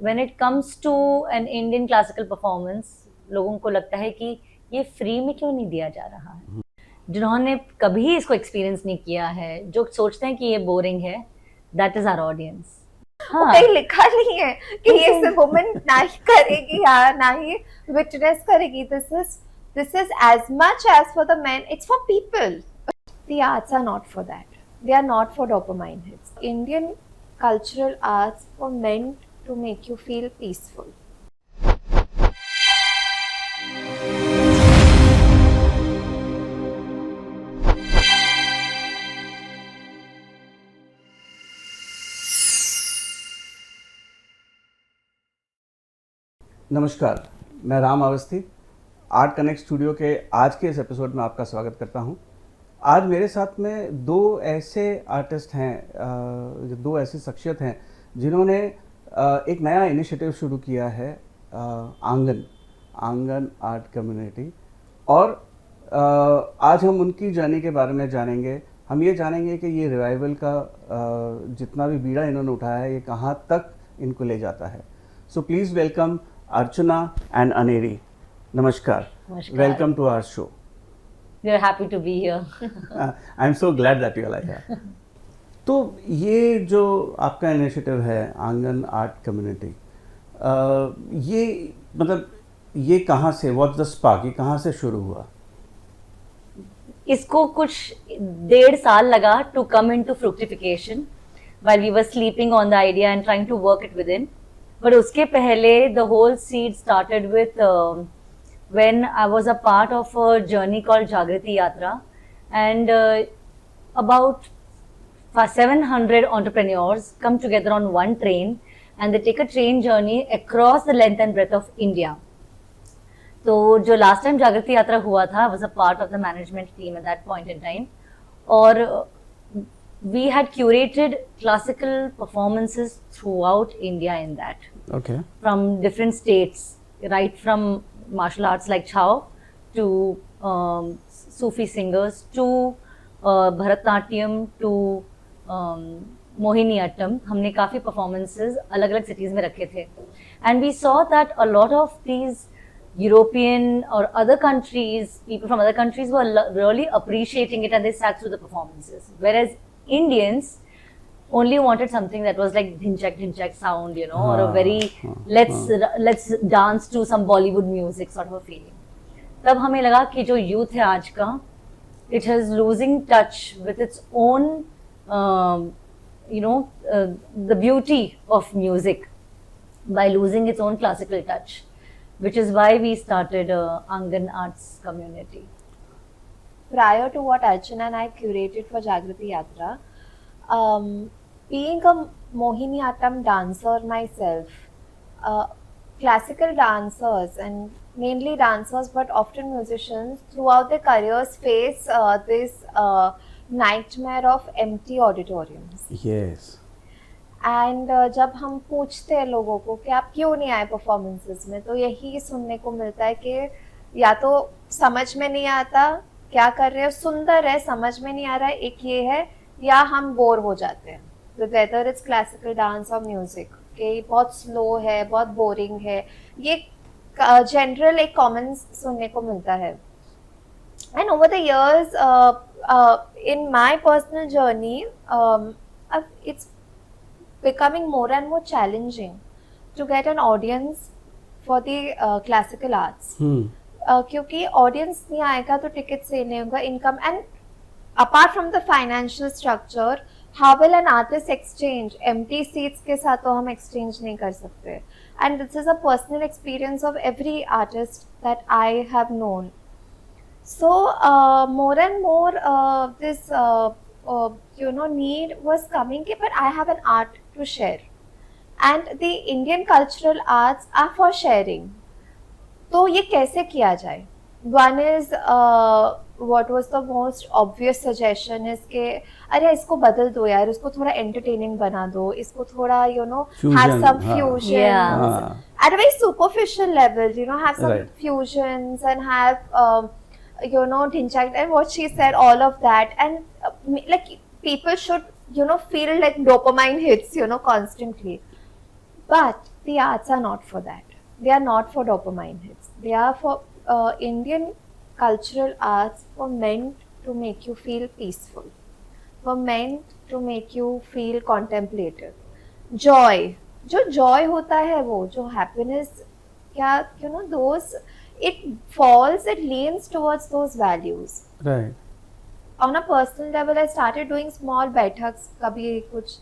When it comes to an Indian classical performance, लोगों को लगता है कि ये फ्री में क्यों नहीं दिया जा रहा है। जिन्होंने कभी इसको एक्सपीरियंस नहीं किया है, जो सोचते हैं कि ये बोरिंग है, दैट इज आवर ऑडियंस। हाँ, कहीं लिखा नहीं है कि ये सिर्फ वुमेन ना ही करेगी या ना ही विटनेस करेगी। This is as much as for the men, it's for people. The arts are not for that. They are not for dopamine hits. Indian cultural arts were meant to make you feel peaceful. नमस्कार, मैं Ram Awasthi art connect studio के आज के इस episode में आपका स्वागत करता हूं। आज मेरे साथ में दो ऐसे आर्टिस्ट हैं, दो ऐसी शख्सियत हैं जिन्होंने एक नया इनिशिएटिव शुरू किया है, आंगन आर्ट कम्युनिटी। और आज हम उनकी जर्नी के बारे में जानेंगे। हम ये जानेंगे कि ये रिवाइवल का जितना भी बीड़ा इन्होंने उठाया है, ये कहाँ तक इनको ले जाता है। So please welcome Archana and Aneri. Namaskar. Welcome to our show. We are happy to be here. I'm so glad that you are here. तो ये जो आपका इनिशिएटिव है आंगन आर्ट कम्युनिटी, ये मतलब ये कहाँ से, व्हाट्स द स्पार्क, ये कहाँ से शुरू हुआ? इसको कुछ 1.5 साल लगा to come into fructification while we were sleeping on the idea and trying to work it within. But उसके पहले the whole seed started with when I was a part of a journey called Jagriti Yatra, and about 700 entrepreneurs come together on one train and they take a train journey across the length and breadth of India. तो जो last time Jagriti Yatra हुआ था, I was a part of the management team at that point in time, और we had curated classical performances throughout India in that. Okay. From different states, right from martial arts like Chao to Sufi singers to Bharatnatyam to Mohiniyattam. हमने काफ़ी performances अलग-अलग cities में रखे थे. And we saw that a lot of these European or other countries, people from other countries were really appreciating it and they sat through the performances. Whereas Indians only wanted something that was like dhinchak sound, you know, or a very let's dance to some Bollywood music sort of a feeling. तब हमें लगा कि जो youth है आज का, it is losing touch with its own, the beauty of music by losing its own classical touch, which is why we started Angan Arts Community. Prior to what Archana and I curated for Jagriti Yatra, being a Mohiniyattam dancer myself, classical dancers and mainly dancers but often musicians throughout their careers face this nightmare of empty auditoriums. Yes. And जब हम पूछते हैं लोगों को कि आप क्यों नहीं आए परफॉर्मेंसेस में, तो यही सुनने को मिलता है कि या तो समझ में नहीं आता क्या कर रहे हो, सुंदर है समझ में नहीं आ रहा है, एक ये है, या हम बोर हो जाते हैं वेदर इट्स क्लासिकल डांस और म्यूजिक कि बहुत स्लो है, बहुत बोरिंग है। ये जनरल एक कॉमन सुनने को मिलता है। And over the years in my personal journey it's becoming more and more challenging to get an audience for the classical arts. क्योंकि audience नहीं आएगा तो ticket sale नहीं होगा, income, and apart from the financial structure, how will an artist exchange empty seats के साथ तो हम exchange नहीं कर सकते. And this is a personal experience of every artist that I have known. So more and more this need was coming, but I have an art to share and the Indian cultural arts are for sharing. तो ये कैसे किया जाए? One is what was the most obvious suggestion is कि अरे इसको बदल दो यार, इसको थोड़ा entertaining बना दो, इसको थोड़ा have some fusions at a very superficial level, have some fusions and have dhinchak and what she said, all of that, and like people should feel like dopamine hits constantly. But the arts are not for that. They are not for dopamine hits. They are for Indian cultural arts were meant to make you feel peaceful, were meant to make you feel contemplative. Joy, जो joy होता है वो, जो happiness, क्या, you know, those, it falls, it leans towards those values. Right. On a personal level, I started doing small baithaks, kabhi kuch,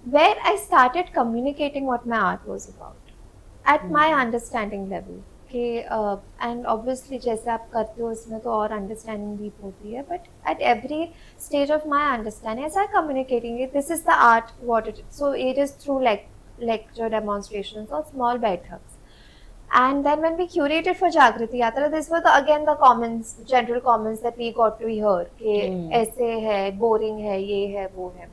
where I started communicating what my art was about at my understanding level. And obviously जैसे आप करते हो इसमें तो और understanding deep होती है, but at every stage of my understanding, as I communicating it, this is the art, what it is. So it is through lecture demonstrations or small baithaks. And then when we curated for Jagriti Yatra, this was again the comments, general comments that we got to hear कि ऐसे है, boring है, ये है, वो है.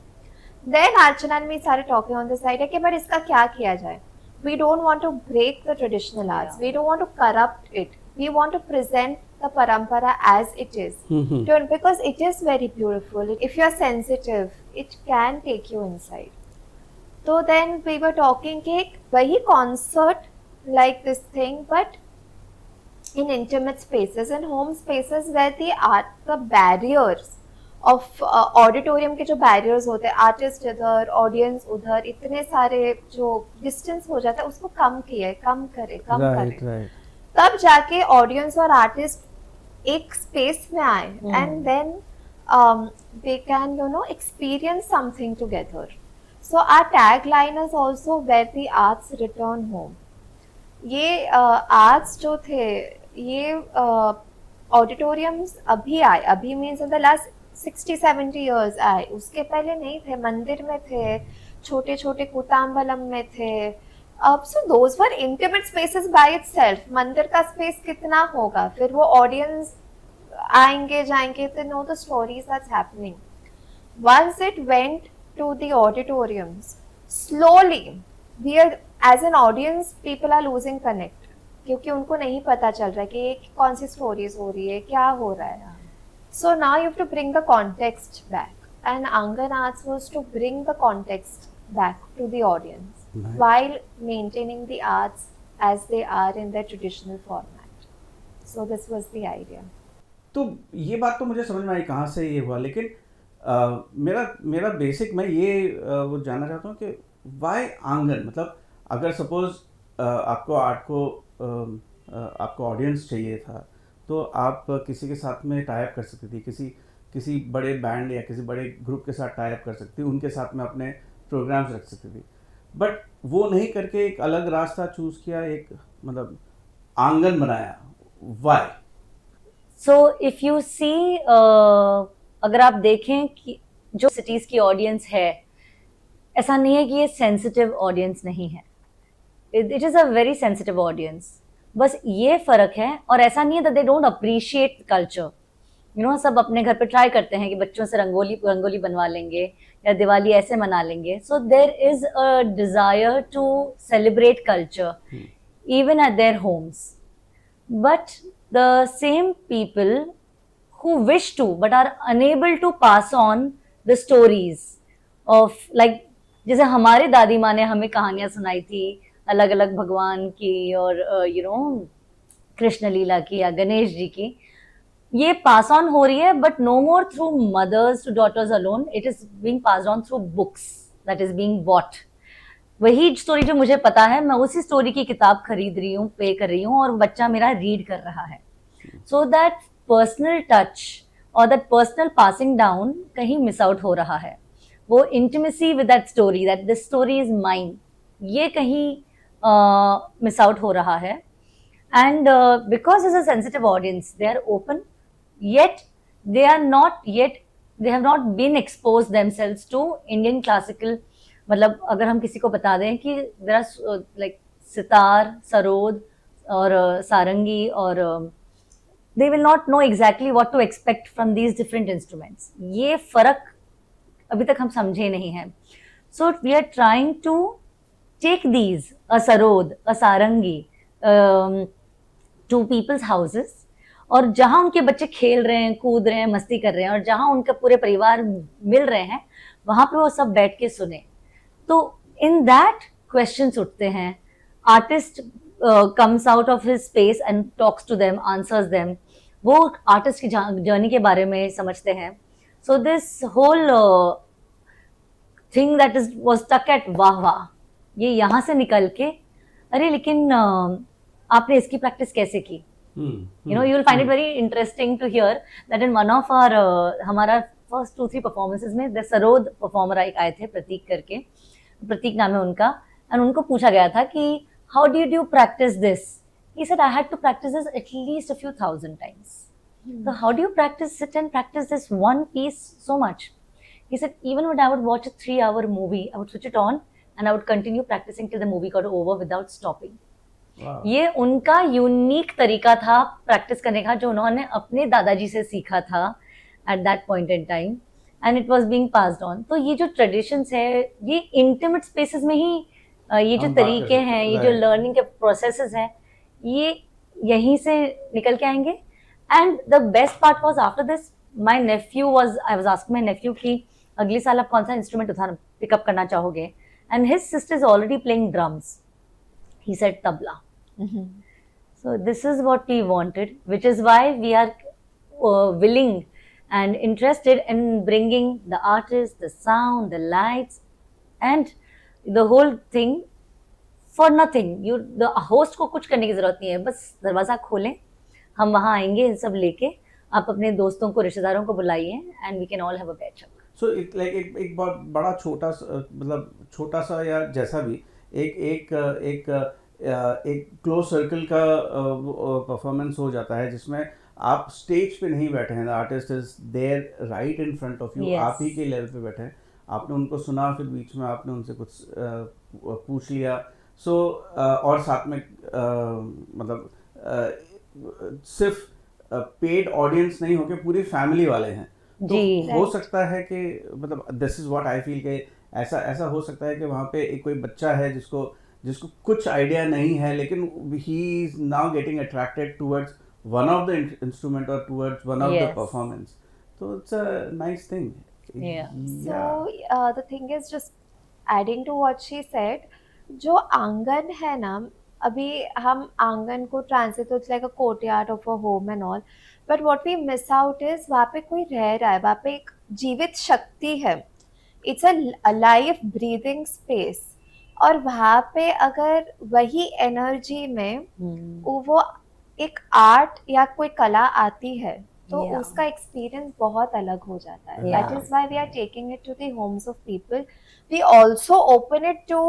Then Archana and me started talking on this idea कि but इसका क्या किया जाए? We don't want to break the traditional arts. We don't want to corrupt it. We want to present the parampara as it is. Because it is very beautiful. If you are sensitive, it can take you inside. So then we were talking कि वही concert like this thing, but in intimate spaces, in home spaces where the barriers of auditorium के जो barriers होते हैं, artist इधर, audience उधर, इतने सारे जो डिस्टेंस हो जाता है उसको कम करे. तब जाके ऑडियंस और आर्टिस्ट एक स्पेस में आए and then they can experience something together. So our tag line is also where the arts return home. ये आर्ट्स जो थे ये ऑडिटोरियम्स अभी आए, अभी means in the last 60-70 years आए, उसके पहले नहीं थे. मंदिर में थे, छोटे छोटे कुताम्बलम में थे. So those were intimate spaces by itself. मंदिर का स्पेस कितना होगा, फिर वो ऑडियंस आएंगे जाएंगे to know the stories that's happening. Once it went to the auditoriums, slowly we are, as an audience, people are losing connect, क्योंकि उनको नहीं पता चल रहा है कि कौन सी स्टोरीज हो रही है, क्या हो रहा है. So now you have to bring the context back, and Angan Arts was to bring the context back to the audience while maintaining the arts as they are in their traditional format. So this was the idea. तो ये बात तो मुझे समझ में आई कहाँ से ये हुआ, लेकिन मेरा बेसिक मैं ये वो जानना चाहता हूँ कि वाई आंगन, मतलब अगर सपोज आपको आर्ट को आपको ऑडियंस चाहिए था तो आप किसी के साथ में टाई अप कर सकती थी, किसी बड़े बैंड या किसी बड़े ग्रुप के साथ टाई अप कर सकती थी, उनके साथ में अपने प्रोग्राम्स रख सकती थी. बट वो नहीं करके एक अलग रास्ता चूज किया, एक मतलब आंगन बनाया. Why? So if you see, अगर आप देखें कि जो सिटीज की ऑडियंस है, ऐसा नहीं है कि ये सेंसिटिव ऑडियंस नहीं है. It is a very sensitive audience. बस ये फर्क है, और ऐसा नहीं है that they don't appreciate culture. सब अपने घर पे ट्राई करते हैं कि बच्चों से रंगोली बनवा लेंगे या दिवाली ऐसे मना लेंगे. So there is a desire to celebrate culture even at their homes. But the same people who wish to but are unable to pass on the stories of, like, जैसे हमारे दादी माँ ने हमें कहानियां सुनाई थी अलग अलग भगवान की और कृष्ण लीला की या गणेश जी की. ये पास ऑन हो रही है, but no more through mothers to daughters alone. It is being passed on through books that is being bought. वही स्टोरी जो मुझे पता है, मैं उसी स्टोरी की किताब खरीद रही हूँ, पे कर रही हूँ, और बच्चा मेरा रीड कर रहा है. सो दैट पर्सनल टच और दैट पर्सनल पासिंग डाउन कहीं मिस आउट हो रहा है. वो intimacy with that story, that this story is mine, ये कहीं मिस आउट हो रहा है. And because is a sensitive audience, they are open, yet they are not yet, they have not been exposed themselves to Indian classical. मतलब अगर हम किसी को बता दें कि there are like sitar, sarod और सारंगी, और they will not know exactly what to expect from these different instruments. ये फर्क अभी तक हम समझे नहीं हैं. So we are trying to take these, a sarod, a sarangi, to people's houses, और जहां उनके बच्चे खेल रहे हैं, कूद रहे हैं, मस्ती कर रहे हैं, और जहां उनका पूरे परिवार मिल रहे हैं, वहां पे वो सब बैठ के सुने. तो इन दैट क्वेश्चंस उठते हैं artist comes out of his space and talks to them, answers them. वो आर्टिस्ट की जर्नी के बारे में समझते हैं. So this whole thing that is was stuck at वाह वाह, ये यहाँ से निकल के अरे लेकिन आपने इसकी प्रैक्टिस कैसे की? You know, you will find it very interesting to hear that in one of our हमारा first 2-3 performances में the सरोद performer आए थे, प्रतीक करके, प्रतीक नाम है उनका, and उनको पूछा गया था कि how did you practice this? He said I had to practice this at least a few thousand times. So how do you sit and practice this one piece so much? He said even when I would watch a 3-hour movie, I would switch it on and I would continue practicing till the movie got over without stopping. Wow. ये उनका unique तरीका था practice करने का, जो उन्होंने अपने दादाजी से सीखा था at that point in time, and it was being passed on. तो ये जो ट्रेडिशंस है, ये इंटीमेट स्पेसेस में ही ये जो तरीके हैं, ये जो लर्निंग के प्रोसेसेस हैं, ये यहीं से निकल के आएंगे. And the best part was after this my Neiphiu was, I was asking my Neiphiu कि अगले साल आप कौन सा इंस्ट्रूमेंट उठाना पिकअप करना चाहोगे, and his sister is already playing drums. He said tabla. So this is what we wanted, which is why we are willing and interested in bringing the artists, the sound, the lights, and the whole thing for nothing. The host को कुछ करने की जरूरत नहीं है, बस दरवाजा खोलें, हम वहाँ आएंगे, इन सब लेके आप अपने दोस्तों को, रिश्तेदारों को बुलाइए, and we can all have a बैठक. So एक बहुत बड़ा छोटा मतलब छोटा सा या जैसा भी एक क्लोज सर्कल का परफॉर्मेंस हो जाता है, जिसमें आप स्टेज पे नहीं बैठे हैं, the artist is there right in front of you, आप ही के लेवल पे बैठे हैं, आपने उनको सुना, फिर बीच में आपने उनसे कुछ पूछ लिया. सो और साथ में मतलब सिर्फ पेड ऑडियंस नहीं होके पूरी फैमिली वाले हैं. तो हो सकता है कि मतलब this is what I feel के ऐसा हो सकता है कि वहाँ पे एक कोई बच्चा है जिसको कुछ आइडिया नहीं है, लेकिन he is now getting attracted towards one of the instrument और towards one of the performance. तो it's a nice thing. So the thing is, just adding to what she said, जो आंगन है ना, अभी हम आंगन को ट्रांसलेट तो it's like a courtyard of a home and all, but what we miss out is वहाँ पे कोई रह रहा है, वहाँ पे एक जीवित शक्ति है. It's a life breathing space. और वहाँ पे अगर वही एनर्जी में वो एक आर्ट या कोई कला आती है, तो उसका एक्सपीरियंस बहुत अलग हो जाता है. That is why we are taking it to the homes of people. We also open it to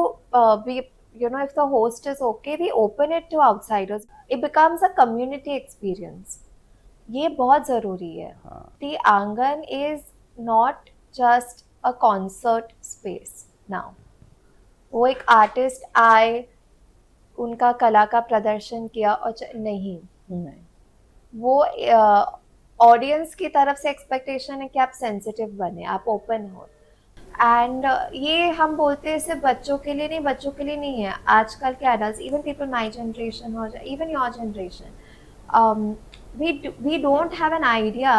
we you know, if the host is okay, we open it to outsiders. It becomes a community experience. ये बहुत ज़रूरी है. The आंगन is not just a concert space now. वो एक artist आए, उनका कला का प्रदर्शन किया और नहीं, वो ऑडियंस की तरफ से एक्सपेक्टेशन है कि आप सेंसिटिव बने, आप ओपन हो. एंड ये हम बोलते हैं सिर्फ बच्चों के लिए नहीं, बच्चों के लिए नहीं है, आजकल के adults, even people my generation और even your generation, we don't have an idea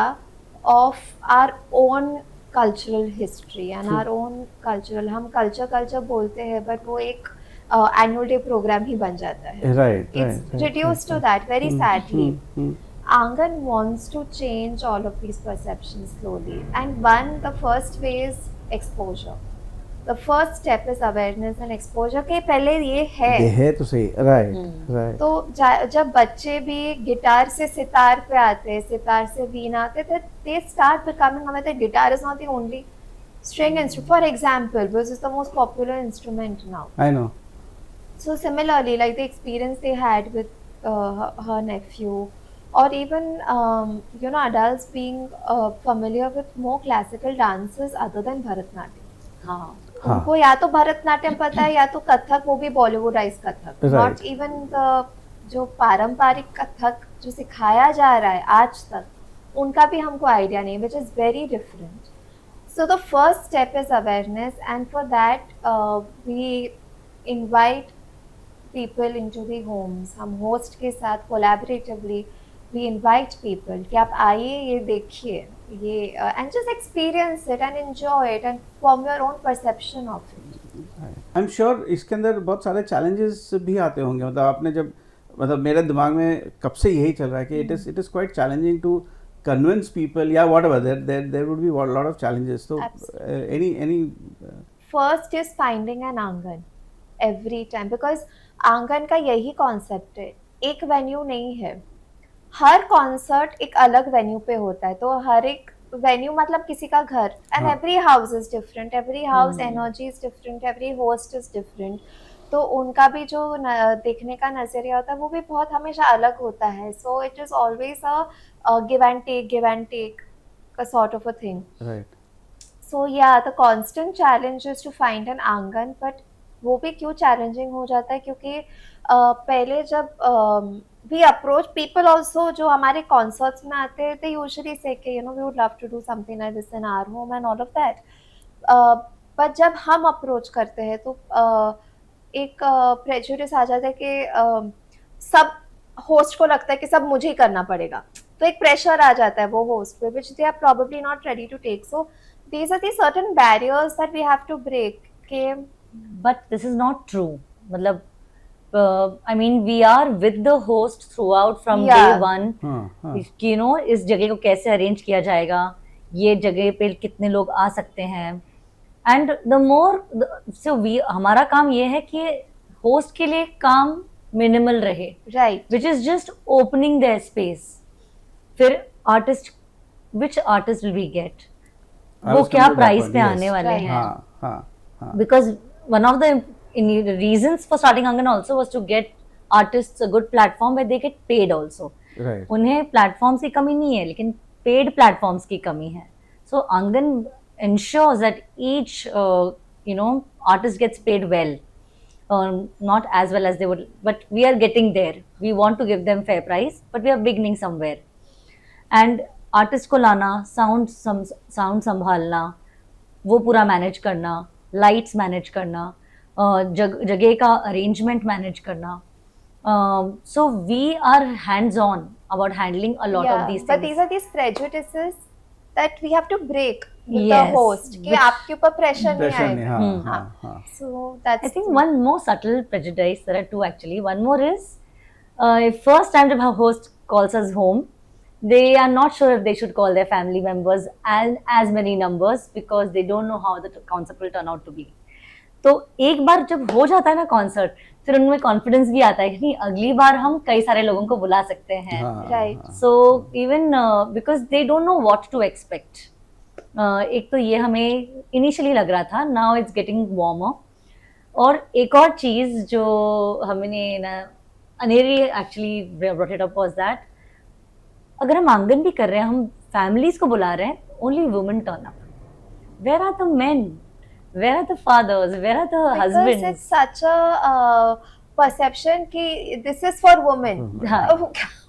of our own cultural history and our own cultural, हम culture बोलते हैं, but वो एक annual day program ही बन जाता है. It's reduced to that very sadly. Angan wants to change all of these perceptions slowly, and the first way is exposure. The first step is awareness and exposure के पहले ये है तो सही. Right. तो जब बच्चे भी गिटार से सितार पे आते हैं, सितार से वीणा आते थे, they start becoming aware that guitar is not the only string instrument, for example, which is the most popular instrument now. I know. So similarly, like the experience they had with her nephew, or even you know, adults being familiar with more classical dances other than Bharatnatyam. उनको या तो भरतनाट्यम पता है या तो कथक, वो भी बॉलीवुडाइज Kathak, not even the जो पारंपरिक कथक जो सिखाया जा रहा है आज तक, उनका भी हमको आइडिया नहीं, which is very different. So the first step is awareness, and for that we invite people into the homes. हम होस्ट के साथ कोलैबोरेटिवली we invite people कि आप आइए, ये देखिए, ये and just experience it and enjoy it and form your own perception of it. I am sure इसके अंदर बहुत सारे चैलेंजेस भी आते होंगे, मतलब आपने जब, मतलब मेरे दिमाग में कब से यही चल रहा है कि it is quite challenging to convince people या whatever, there would be lot of challenges, तो any first is finding an aangan every time, because आंगन का यही कॉन्सेप्ट है, एक वेन्यू नहीं है। हर कॉन्सर्ट एक अलग वेन्यू पे होता है, तो हर एक वेन्यू मतलब किसी का घर, एंड हाँ। Every house is different, every house energy is different, every host is different, तो उनका भी जो देखने का नजरिया होता है वो भी बहुत हमेशा अलग होता है। So it is always a give and take a sort of a thing. Right. So yeah, the constant challenge is to find an आंगन, but वो भी क्यों चैलेंजिंग हो जाता है क्योंकि पहले जब we approach people also जो हमारे कॉन्सर्ट्स में आते हैं, they usually say कि we would love to do something like this in our home and all of that. But जब हम अप्रोच करते हैं तो एक प्रेजुडिस आ जाता है कि सब होस्ट को लगता है कि सब मुझे ही करना पड़ेगा, तो एक प्रेशर आ जाता है वो होस्ट पे, which they are probably not ready to take. So these are the certain barriers that we have to break. Okay. But this is not true. मतलब I mean we are with the host throughout from Yeah. day one. हाँ। You know इस जगह को कैसे arrange किया जाएगा, ये जगह पे कितने लोग आ सकते हैं, and the more so we हमारा काम ये है कि होस्ट के लिए काम मिनिमल रहे, Right. which is just opening their space. फिर artist which artist will we get, वो क्या प्राइस पे आने वाले Right. हैं, हाँ हाँ हाँ। because one of the reasons for starting Angan also was to get artists a good platform where they get paid also. Right. उन्हें प्लेटफॉर्म्स की कमी नहीं है लेकिन पेड प्लेटफॉर्म्स की कमी है. सो आंगन ensures that each artist gets paid well, not as well as they would, but we are getting there. We want to give them fair price, but we are beginning somewhere. And artist को लाना, sound संभालना, वो पूरा manage करना, lights manage करना, जगह का arrangement manage करना. So we are hands on about handling a lot of these but things. these are these prejudices that we have to break with the Yes, host कि which- आपके ऊपर pressure नहीं pressure नहीं, आएगा. हाँ हाँ. हाँ हाँ। So that's I think one more subtle prejudice, there are two actually. One more is, if first time जब host calls us home, they are not sure if they should call their family members and as many numbers because they don't know how the concert will turn out to be. तो एक बार जब हो जाता है ना concert, फिर उनमें confidence भी आता है कि नहीं, अगली बार हम कई सारे लोगों को बुला सकते हैं. हाँ, Right. हाँ। So even because they don't know what to expect. एक तो ये हमें इनिशियली लग रहा था, नाउ इट्स गेटिंग वार्मर. और एक और चीज जो हमने ना Aneri actually brought it up was that अगर हम आंगन भी कर रहे हैं, हम फैमिलीज को बुला रहे हैं, only women turn up. Where are the men, where are the fathers, where are the because husbands? it's such a perception कि this is for women. हाँ.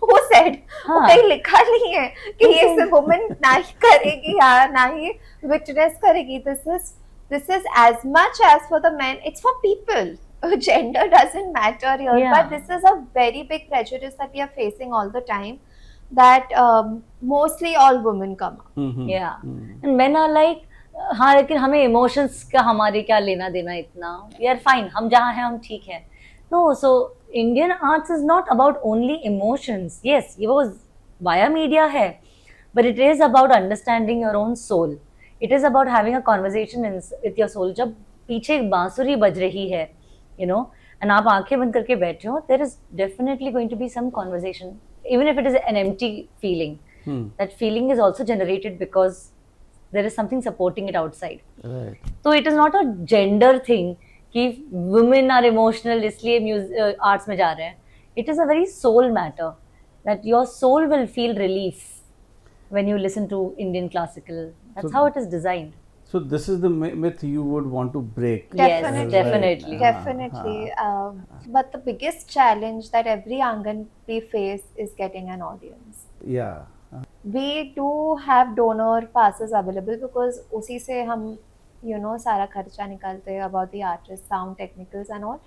Who said? वो हाँ. कहीं लिखा नहीं है कि ये सिर्फ women ना ही करेगी या ना ही witness करेगी. This is as much as for the men. It's for people. Gender doesn't matter here. Yeah. But this is a very big prejudice that we are facing all the time. That mostly all women come up. Yeah. And men are like, हाँ लेकिन हमें emotions का हमारे क्या लेना देना इतना, we are fine, हम जहाँ हैं हम ठीक है. No, so Indian arts is not about only emotions. Yes, ये वो वाया मीडिया है, but it is about understanding your own soul. It is about having a conversation with your soul. जब पीछे एक बांसुरी बज रही है, यू नो, एंड आप आंखें बंद करके बैठे हो, there is definitely going to be some conversation, even if it is an empty feeling. That feeling is also generated because there is something supporting it outside. Right. So it is not a gender thing कि women are emotional इसलिए music arts में जा रहे हैं. It is a very soul matter that your soul will feel relief when you listen to Indian classical. That's So- how it is designed. So this is the myth you would want to break. Definitely. Yes, definitely. Definitely. But the biggest challenge that every Angan we face is getting an audience. Yeah. We do have donor passes available because उसी से हम सारा खर्चा निकालते हैं about the artists, sound technicals and all.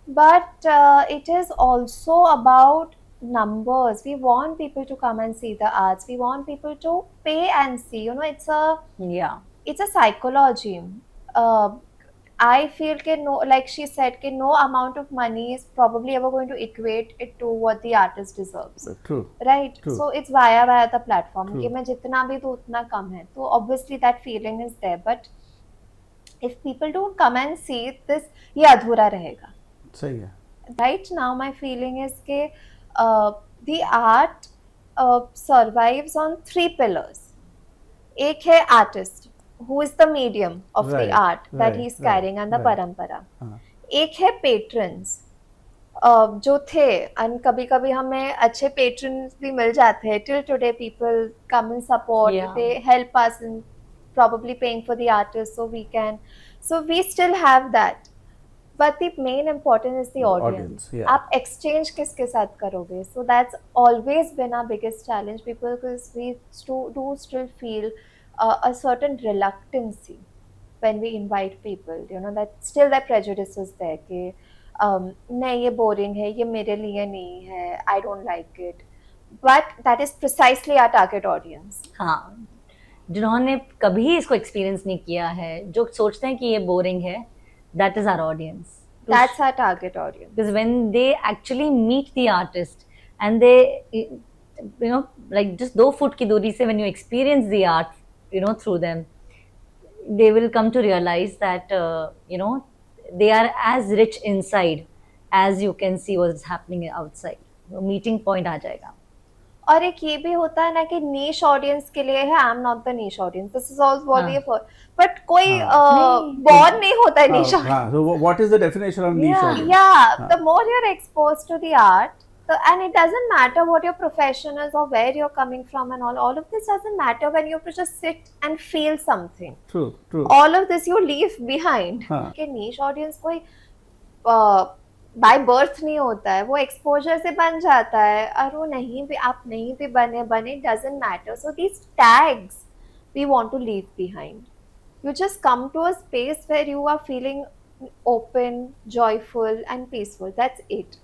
But it is also about numbers. We want people to come and see the arts. We want people to pay and see. It's a Yeah. psychology. I feel कि no, like she said कि no amount of money is probably ever going to equate it to what the artist deserves. True. Right. True. So it's via the platform True. कि मैं जितना भी दूँ उतना कम है. तो obviously that feeling is there, but if people don't come and see this, ये अधूरा रहेगा. सही है. Right now my feeling is कि the art survives on 3 pillars. एक है artist, who is the medium of the Right, art that right, he's right, carrying and the right. परंपरा. हाँ. एक है patrons, जो थे, and कभी कभी हमें अच्छे patrons भी मिल जाते हैं. Till today people come and support, Yeah. they help us in probably paying for the artist so we can. So we still have that. But the main important is the audience. Yeah. आप exchange किसके साथ करोगे? So that's always been our biggest challenge, because we do still feel a certain reluctancy when we invite people. You know, that still that prejudice is there कि नहीं ये boring है, ये मेरे लिए नहीं है, I don't like it. But that is precisely our target audience. हाँ, जिन्होंने कभी इसको एक्सपीरियंस नहीं किया है, जो सोचते हैं कि ये बोरिंग है, that is our audience. That's our target audience. Because when they actually meet the artist and they, you know, like just 2 foot की दूरी से when you experience the art, you know, through them, they will come to realize that, you know, they are as rich inside as you can see what's happening outside. Meeting point आ जाएगा. और एक ये भी होता है ना कि niche audience के लिए है, I'm not the niche audience. This is all what we have heard. But कोई born नहीं होता है niche audience. हाँ, so what is the definition of niche audience? Yeah, the more you're exposed to the art, and it doesn't matter what your profession is or where you're coming from and all of this doesn't matter when you have to just sit and feel something. True, true. All of this you leave behind. हाँ. कि niche audience कोई by birth नहीं होता है, वो exposure से बन जाता है, और वो नहीं भी, आप नहीं भी बने doesn't matter. So these tags we want to leave behind. You just come to a space where you are feeling open, joyful and peaceful. That's it.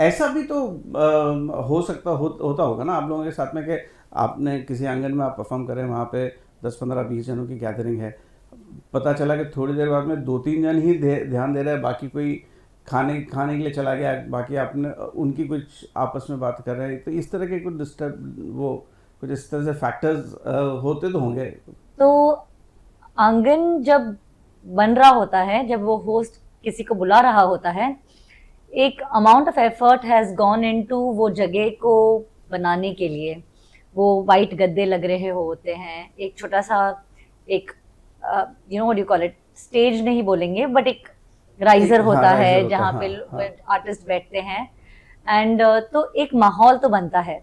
ऐसा भी तो हो सकता होता होगा ना आप लोगों के साथ में कि आपने किसी आंगन में आप परफॉर्म करें, वहाँ पे 10-15-20 जनों की गैदरिंग है, पता चला कि थोड़ी देर बाद में 2-3 जन ही ध्यान दे रहे हैं, बाकी कोई खाने के लिए चला गया, बाकी आपने उनकी कुछ आपस में बात कर रहे हैं. तो इस तरह के कुछ कुछ इस तरह से फैक्टर्स होते तो होंगे. तो आंगन जब बन रहा होता है, जब वो होस्ट किसी को बुला रहा होता है, एक amount of effort has gone into वो जगह को बनाने के लिए. वो वाइट गद्दे लग रहे होते हैं, एक छोटा सा एक you know what you call it, stage नहीं बोलेंगे बट एक राइजर होता है जहाँ पे आर्टिस्ट बैठते हैं, एंड तो एक माहौल तो बनता है.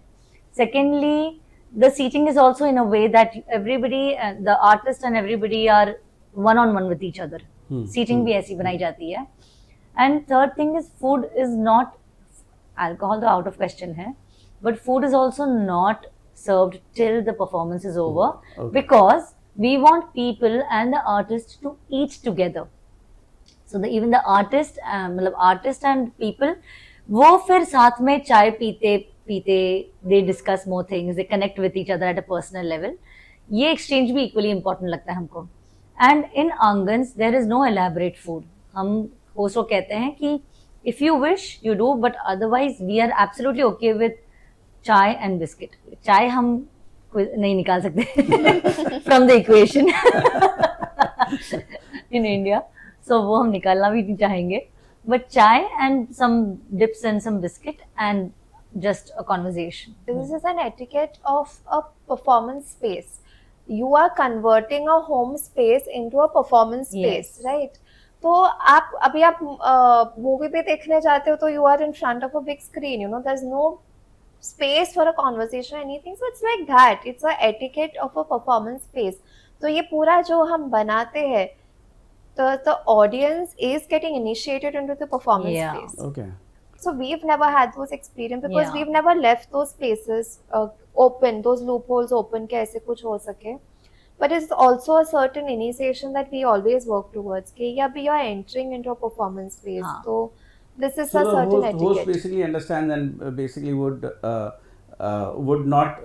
Secondly the seating is also in a way that everybody, the artist and everybody are one on one with each other. Seating भी ऐसी बनाई जाती है. And third thing is food is not, alcohol तो आउट ऑफ क्वेश्चन है, but food is also not served till the performance is over. Okay. Because we want people and the artist to eat together. So even the artist, मतलब artist and people, वो फिर साथ में चाय पीते they discuss more things, they connect with each other at a personal level. ये exchange भी equally important लगता है हमको. And in Angans there is no elaborate food. हम host को कहते हैं कि if you wish you do, but otherwise we are absolutely okay with chai and biscuit. चाय हम नहीं निकाल सकते from the equation in India, so वो हम निकालना भी नहीं चाहेंगे. But chai and some dips and some biscuit and just a conversation. This is an etiquette of a performance space. You are converting a home space into a performance space, yes. Right? तो आप अभी आप movie पे देखने जाते हो तो you are in front of a big screen, you know, there's no space for a conversation or anything, so it's like that. It's a etiquette of a performance space. तो ये पूरा जो हम बनाते हैं, the audience is getting initiated into the performance space. Okay. So we've never had those experience because we've never left those spaces open, those loopholes open कि ऐसे कुछ हो सके. But it's also a certain initiation that we always work towards कि या भी you are entering into a performance space. तो this is a certain etiquette. Host basically understands and basically would would not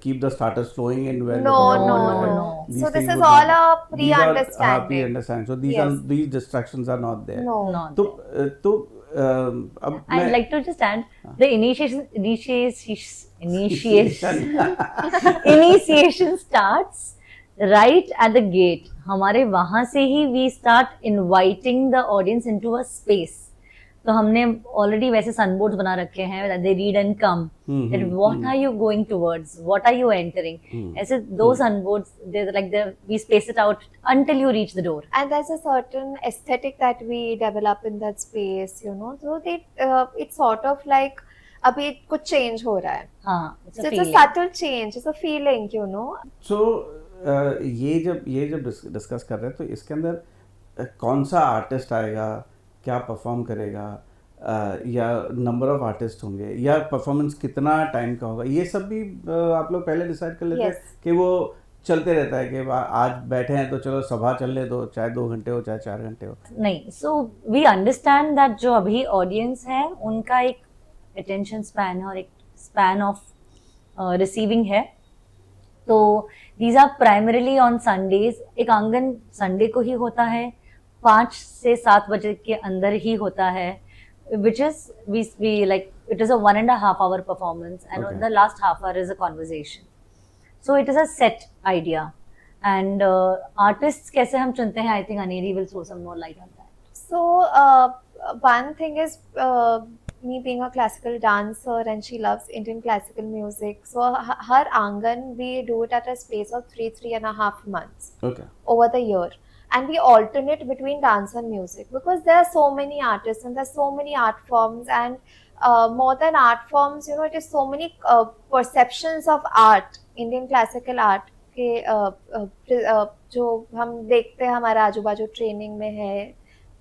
keep the starters flowing in where No, the no, performance no. is. no. These So this things is would all not- a these are- pre-understanding. pre-understanding. So these Yes. these distractions are not there. No. Not तो there. तो अब I'd मैं like to just add the initiation starts right at the gate. हमारे वहां से ही we start inviting the audience into a space. तो हमने already वैसे sunboards बना रखे हैं that they read and come. That what are you going towards? What are you entering? ऐसे those sunboards, they're like we space it out until you reach the door. And there's a certain aesthetic that we develop in that space, you know. So it's sort of like अभी कुछ change हो रहा है. हाँ, it's So a it's a feeling. subtle change. It's a feeling, you know. So ये जब discuss कर रहे हैं तो इसके अंदर कौन सा आर्टिस्ट आएगा, क्या परफॉर्म करेगा, या नंबर ऑफ आर्टिस्ट होंगे, या परफॉर्मेंस कितना टाइम का होगा, ये सब भी आप लोग पहले डिसाइड कर लेते हैं Yes. कि वो चलते रहता है कि आज बैठे हैं तो चलो सभा चलने दो, चाहे 2 घंटे हो चाहे 4 घंटे हो. नहीं, सो वी अंडरस्टैंड दैट जो अभी ऑडियंस है उनका एक अटेंशन स्पैन है और एक स्पैन ऑफ रिसीविंग है. तो these are primarily on Sundays. एक आंगन संडे को ही होता है, 5 से 7 बजे के अंदर ही होता है, which is we like it is a 1.5 hour performance and Okay. the last half hour is a conversation. So it is a set idea. And artists कैसे हम चुनते हैं, I think Aneri will throw some more light on that. So one thing is me being a classical dancer and she loves Indian classical music. So her Angan, we do it at a space of 3.5 months Okay. over the year. And we alternate between dance and music because there are so many artists and there's so many art forms, and more than art forms, you know, it is so many perceptions of art, Indian classical art के जो हम देखते हैं हमारे आजू बाजू training में है,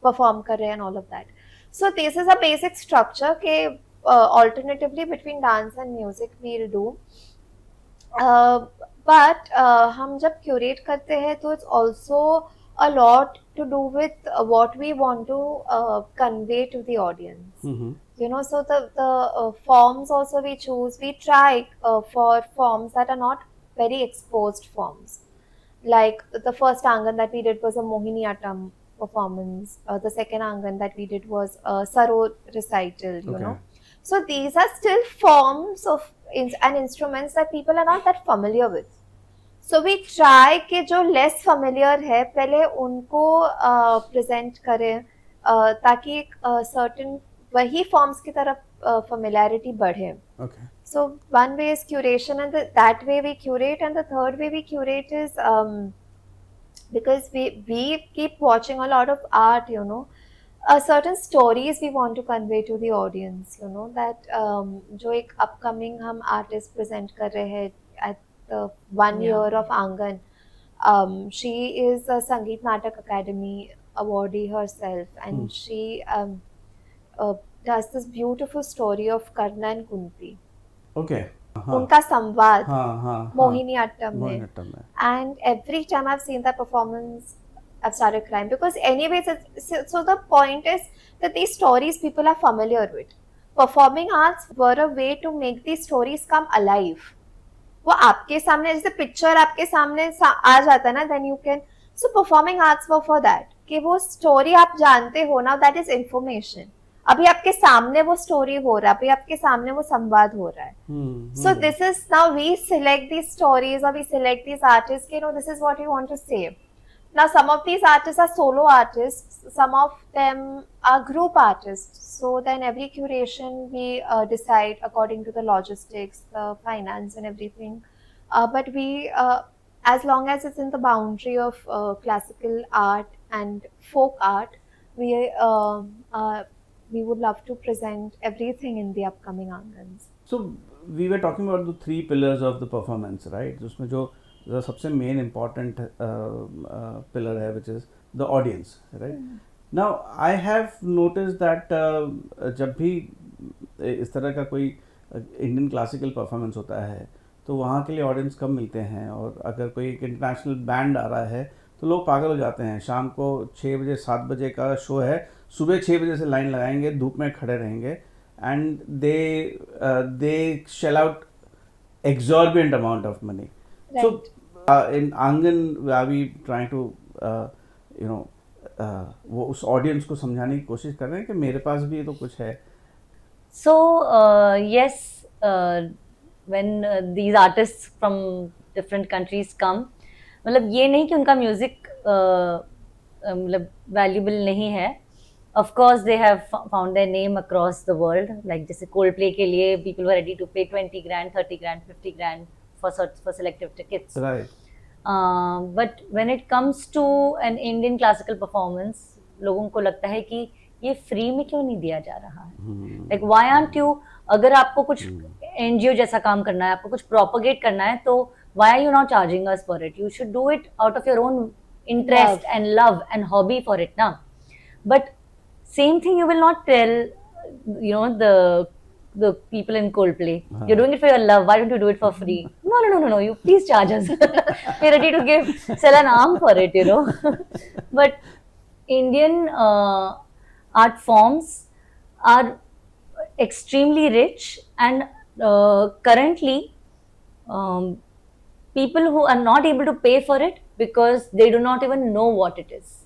परफॉर्म कर रहे हैं, and all of that. So this is a basic structure के alternatively between dance and music we'll do. But हम जब curate करते हैं तो it's also a lot to do with what we want to convey to the audience. You know, so the forms also we choose. We try for forms that are not very exposed forms. Like the first Angan that we did was a Mohiniyattam performance. The second Angan that we did was a Saro recital, you Okay. know. So these are still forms of and instruments that people are not that familiar with. So we try कि जो less familiar है पहले उनको present करें ताकि एक certain वही forms की तरफ familiarity बढ़े. Okay. So one way is curation, and that way we curate, and the third way we curate is because we keep watching a lot of art, you know. Certain stories we want to convey to the audience, you know, that जो एक upcoming हम artist present कर रहे हैं at the 1 year of Angan. She is a Sangeet Natak Academy awardee herself, and she does this beautiful story of Karna and Kunti. Okay. उनका संवाद हाँ मोहिनीअट्टम में. मोहिनीअट्टम में. And every time I've seen that performance, I've started crying because anyways, so the point is that these stories people are familiar with. Performing arts were a way to make these stories come alive. वो आपके सामने जैसे picture आपके सामने आ जाता है ना, then you can. So performing arts were for that कि वो स्टोरी आप जानते हो ना, that is information. अभी आपके सामने वो स्टोरी हो रहा है, अभी आपके सामने वो संवाद हो रहा है. So this is now we select these stories or we select these artists, you know, this is what we want to say. Now some of these artists are solo artists, some of them are group artists. So then every curation we decide according to the logistics, the finance and everything. But we, as long as it's in the boundary of classical art and folk art, we would love to present everything in the upcoming Angans. So we were talking about the 3 pillars of the performance, right? जिसमें जो सबसे main important pillar है, which is the audience, right? Now I have noticed that जब भी इस तरह का कोई Indian classical performance होता है तो वहाँ के लिए ऑडियंस कम मिलते हैं, और अगर कोई एक इंटरनेशनल बैंड आ रहा है तो लोग पागल हो जाते हैं. शाम को 6 बजे 7 बजे का शो है, सुबह 6 बजे से लाइन लगाएंगे, धूप में खड़े रहेंगे. and they shell out exorbitant amount of money. So Right. in Angan, are we trying to you know वो उस ऑडियंस को समझाने की कोशिश कर रहे हैं कि मेरे पास भी तो कुछ है. So, yes, when these artists from different countries come, मतलब ये नहीं कि उनका म्यूजिक मतलब वैल्यूबल नहीं है. Of course, they have found their name across the world. Like जैसे Coldplay के लिए people were ready to pay 20 grand, 30 grand, 50 grand for selective tickets. Right. But when it comes to an Indian classical performance, लोगों को लगता है कि ये free में क्यों नहीं दिया जा रहा है. Like why aren't you, अगर आपको कुछ NGO जैसा काम करना है, आपको कुछ propagate करना है, तो why are you not charging us for it? You should do it out of your own interest and love and hobby for it now. But same thing you will not tell, you know, the people in Coldplay. You're doing it for your love. Why don't you do it for free? No. You please charge us. We're ready to sell an arm for it, you know. But Indian art forms are extremely rich, and currently people who are not able to pay for it because they do not even know what it is.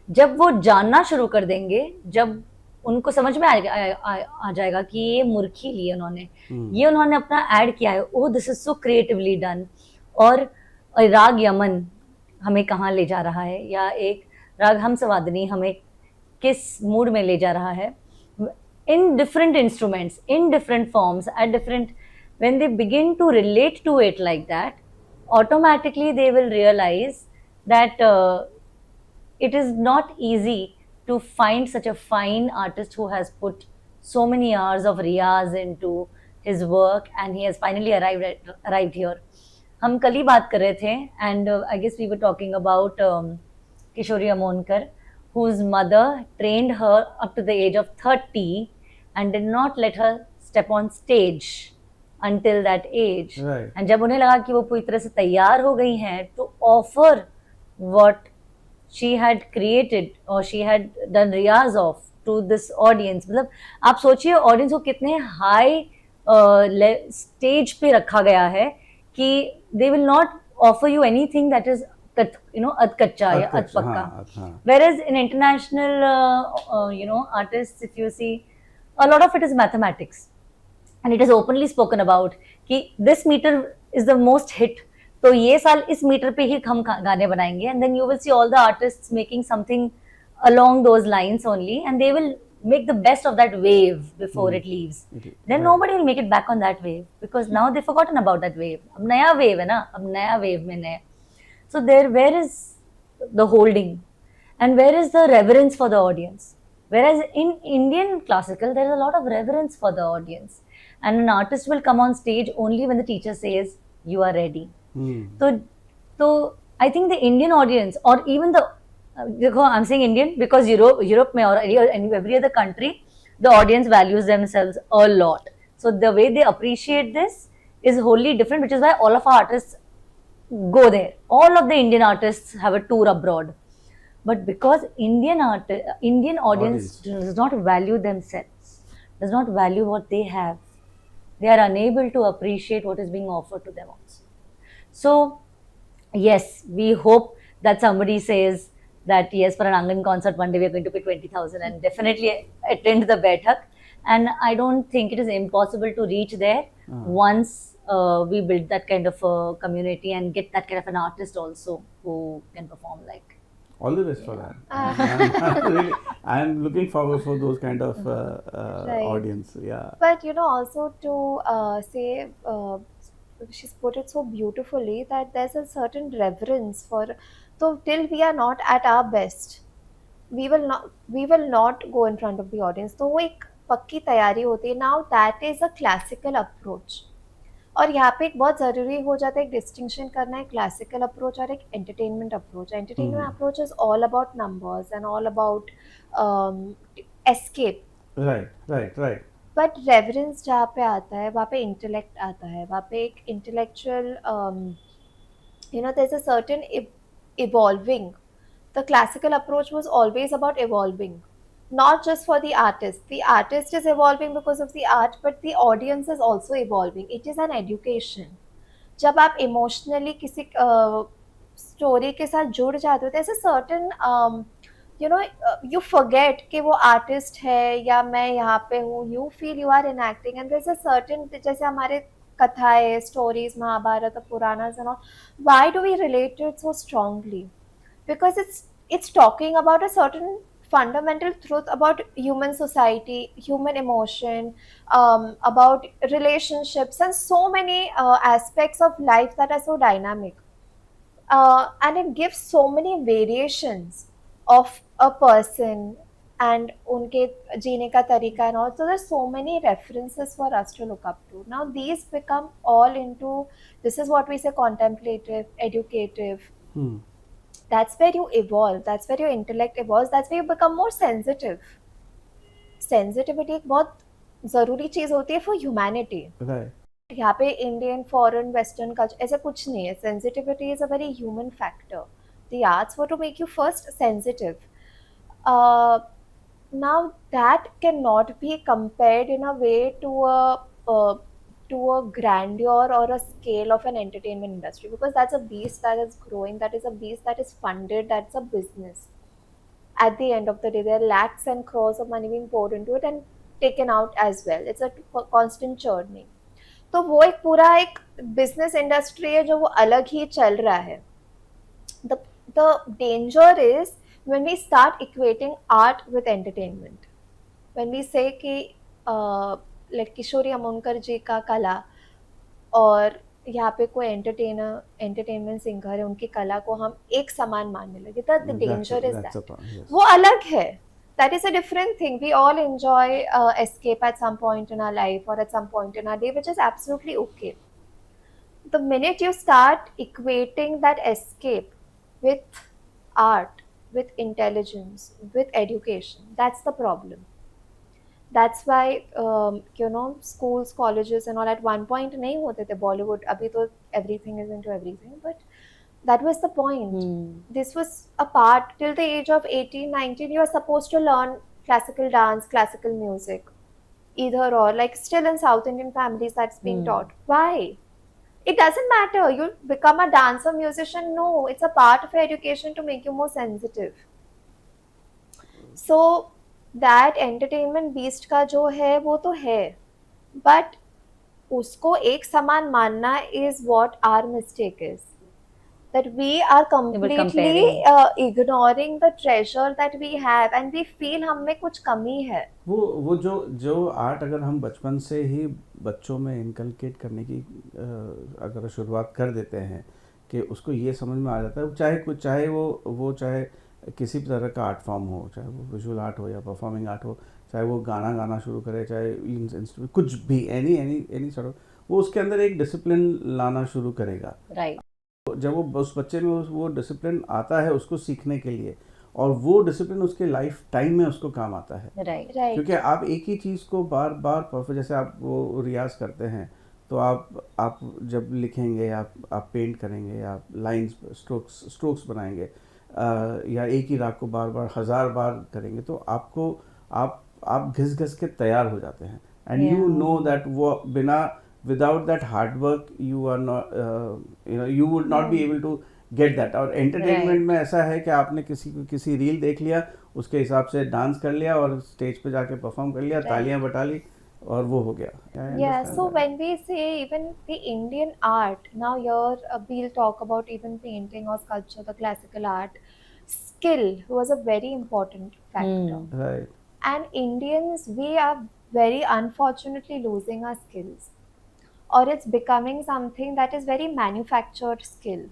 जब वो जानना शुरू कर देंगे, जब उनको समझ में आ जाएगा कि ये मूर्खी ली उन्होंने, ये उन्होंने अपना ऐड किया है, oh this is so creatively done, और राग यमन हमें कहाँ ले जा रहा है, या एक राग हमसवादनी हमें किस मूड में ले जा रहा है, in different instruments, in different forms, at different, when they begin to relate to it like that, automatically they will realize that it is not easy to find such a fine artist who has put so many hours of riyaz into his work, and he has finally arrived here. हम कल ही बात कर रहे थे, and I guess we were talking about Kishori Amonkar, whose mother trained her up to the age of 30 and did not let her step on stage until that age. Right. And जब उन्हें लगा कि वो पूरी तरह से तैयार हो गई हैं to offer what she had created or she had done riyaz of to this audience, मतलब आप सोचिए ऑडियंस को कितने हाई स्टेज पे रखा गया है कि they will not offer you anything that is अध कच्चा या अध पक्का. Whereas in international artists, if you see, a lot of it is mathematics, and it is openly spoken about कि this meter is the most hit, तो ये साल इस मीटर पे ही हम गाने बनाएंगे, and then you will see all the artists making something along those lines only, and they will make the best of that wave before it leaves. Then nobody will make it back on that wave because now they've forgotten about that wave. अब नया wave है ना, अब नया wave में नया. So where is the holding, and where is the reverence for the audience? Whereas in Indian classical, there is a lot of reverence for the audience, and an artist will come on stage only when the teacher says you are ready. So I think the Indian audience, or even the I'm saying Indian because Europe में or every other country, the audience values themselves a lot. So the way they appreciate this is wholly different, which is why all of our artists go there. All of the Indian artists have a tour abroad. But because Indian audience does not value themselves, does not value what they have, they are unable to appreciate what is being offered to them also. So, yes, we hope that somebody says that yes, for an Angan concert one day we are going to pay 20,000 and definitely attend the Baithak. And I don't think it is impossible to reach there once we build that kind of a community and get that kind of an artist also who can perform like. All the best for that. I'm looking forward for those kind of audience. Yeah. But also to say, she's put it so beautifully that there's a certain reverence for. So till we are not at our best, we will not go in front of the audience. तो वो एक पक्की तैयारी होती है. Now that is a classical approach. और यहाँ पे एक बहुत ज़रूरी हो जाता है एक डिस्टिंक्शन करना है क्लासिकल अप्रोच और एक entertainment approach. Entertainment approach is all about numbers and all about escape. Right. But reverence जहाँ पे आता है वहाँ पे इंटेलेक्ट आता है, वहाँ पे एक intellectual there is a certain evolving. The classical approach was always about evolving. not just for the artist is evolving because of the art, but the audience is also evolving. It is an education. जब आप emotionally किसी story के साथ जुड़ जाते हो, there's a certain you know you forget कि वो आर्टिस्ट है या मैं यहाँ पे हूँ, you feel you are enacting, and there's a certain, जैसे हमारे कथाएं, stories, Mahabharat, Puranas and all, why do we relate to it so strongly? Because it's talking about a certain fundamental truth about human society, human emotion, about relationships, and so many aspects of life that are so dynamic. And it gives so many variations of a person and unke jeene ka tarika and all. So there's so many references for us to look up to. Now these become all into, this is what we say, contemplative, educative. That's where you evolve, that's where your intellect evolves, that's where you become more sensitive. Sensitivity एक बहुत ज़रूरी चीज़ होती है for humanity. Right. यहाँ पे Indian, foreign, western culture ऐसा कुछ नहीं है. Sensitivity is a very human factor. The arts were to make you first sensitive. Now that cannot be compared in a way to a grandeur or a scale of an entertainment industry, because that's a beast that is growing, that is a beast that is funded, that's a business. At the end of the day, there are lakhs and crores of money being poured into it and taken out as well. It's a constant churning. तो वो एक पूरा एक business industry है जो वो अलग ही चल रहा है. The danger is when we start equating art with entertainment. When we say कि like किशोरी अमोनकर जी का कला और यहाँ पे कोई एंटरटेनमेंट सिंगर है, उनकी कला को हम एक समान मानने लगे, the danger is that. वो अलग है. That is a different thing. We all enjoy escape at some point in our life or at some point in our day, which is absolutely okay. The minute you start equating that escape with art, with intelligence, with education, that's the problem. That's why schools, colleges and all at one point नहीं होते थे Bollywood. अभी तो everything is into everything, but that was the point. This was a part till the age of 18, 19. You are supposed to learn classical dance, classical music, either or. Like still in South Indian families, that's being taught. Why? It doesn't matter. You become a dancer, musician. No, it's a part of your education to make you more sensitive. So that entertainment beast का जो है वो तो है, but उसको एक समान मानना is what our mistake is. That we are completely ignoring the treasure that we have and we feel हम में कुछ कमी है. वो जो आर्ट अगर हम बचपन से ही बच्चों में इनकलकेट करने की अगर शुरुआत कर देते हैं कि उसको ये समझ में आ जाता है, चाहे किसी भी तरह का आर्ट फॉर्म हो, चाहे वो विजुअल आर्ट हो या परफॉर्मिंग आर्ट हो, चाहे वो गाना शुरू करे, चाहे कुछ भी एनी सॉर्ट ऑफ, वो उसके अंदर एक डिसिप्लिन लाना शुरू करेगा. राइट. जब वो उस बच्चे में वो डिसिप्लिन आता है उसको सीखने के लिए, और वो डिसिप्लिन उसके लाइफ टाइम में उसको काम आता है. राइट. क्योंकि आप एक ही चीज़ को बार बार परफेक्ट, जैसे आप वो रियाज करते हैं तो आप जब लिखेंगे, आप पेंट करेंगे, आप लाइंस स्ट्रोक्स बनाएंगे, या एक ही राग को बार बार 1000 बार करेंगे, तो आपको आप घिस के तैयार हो जाते हैं. एंड यू नो दैट वो without that hard work you are not you would not be able to get that. और एंटरटेनमेंट में ऐसा है कि आपने किसी रील देख लिया, उसके हिसाब से डांस कर लिया और स्टेज पे जाके परफॉर्म कर लिया, तालियां बटा ली और वो हो गया. Yeah, so when we say even the Indian art, now here we'll talk about even painting or sculpture, the classical art, skill was a very important factor. Right. And Indians, we are very unfortunately losing our skills, or it's becoming something that is very manufactured skill.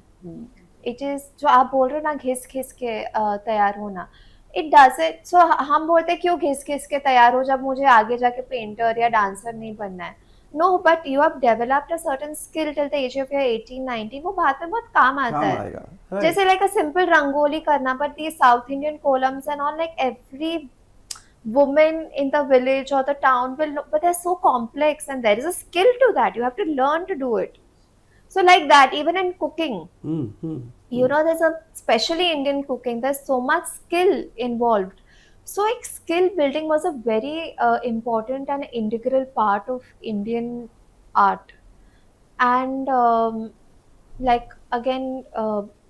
It is जो आप बोल रहे हो ना घिस के तैयार होना, it does it. So हम बोलते क्यों घिस के तैयार हो जब मुझे आगे जाके पेंटर या डांसर नहीं बनना है. No, but you have developed a certain skill till the age of your 18, 19. वो बाद में बहुत काम आता है. Right. जैसे like a simple रंगोली करना, but these South Indian columns and all, like every woman in the village or the town will know, but they're so complex and there is a skill to that. You have to learn to do it. So like that, even in cooking, you know, there's especially Indian cooking, there's so much skill involved. So like skill building was a very important and integral part of Indian art. And like again,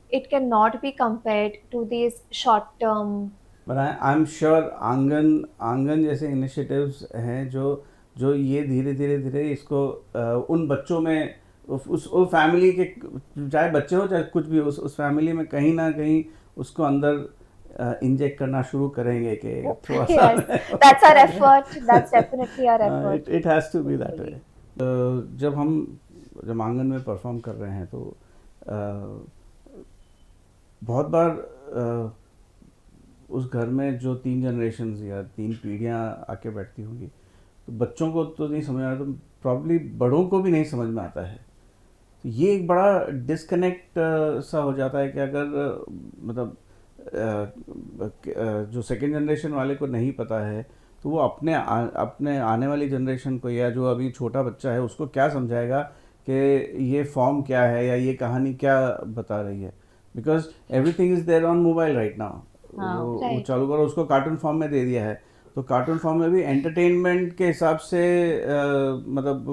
it cannot be compared to these short term. But I am sure आंगन आंगन जैसे initiatives हैं जो जो ये धीरे धीरे धीरे इसको उन बच्चों में उस फैमिली के, चाहे बच्चे हो चाहे कुछ भी, उस फैमिली में कहीं ना कहीं उसको अंदर इंजेक्ट करना शुरू करेंगे कि थोड़ा सा Yes, that's our effort. That's definitely our effort. It has to be that way. जब आंगन में परफॉर्म कर रहे हैं तो बहुत बार उस घर में जो 3 जनरेशन्स या 3 पीढ़ियाँ आके बैठती होंगी, तो बच्चों को तो नहीं समझ में आता, तो प्रॉब्ली बड़ों को भी नहीं समझ में आता है। तो ये एक बड़ा डिस्कनेक्ट सा हो जाता है कि अगर मतलब जो सेकेंड जनरेशन वाले को नहीं पता है तो वो अपने आने वाली जनरेशन को, या जो अभी छोटा बच्चा है उसको क्या समझाएगा कि ये फॉर्म क्या है या ये कहानी क्या बता रही है, because everything is there on mobile right now. वो Right. चालू करो, उसको कार्टून फॉर्म में दे दिया है, तो कार्टून फॉर्म में भी एंटरटेनमेंट के हिसाब से मतलब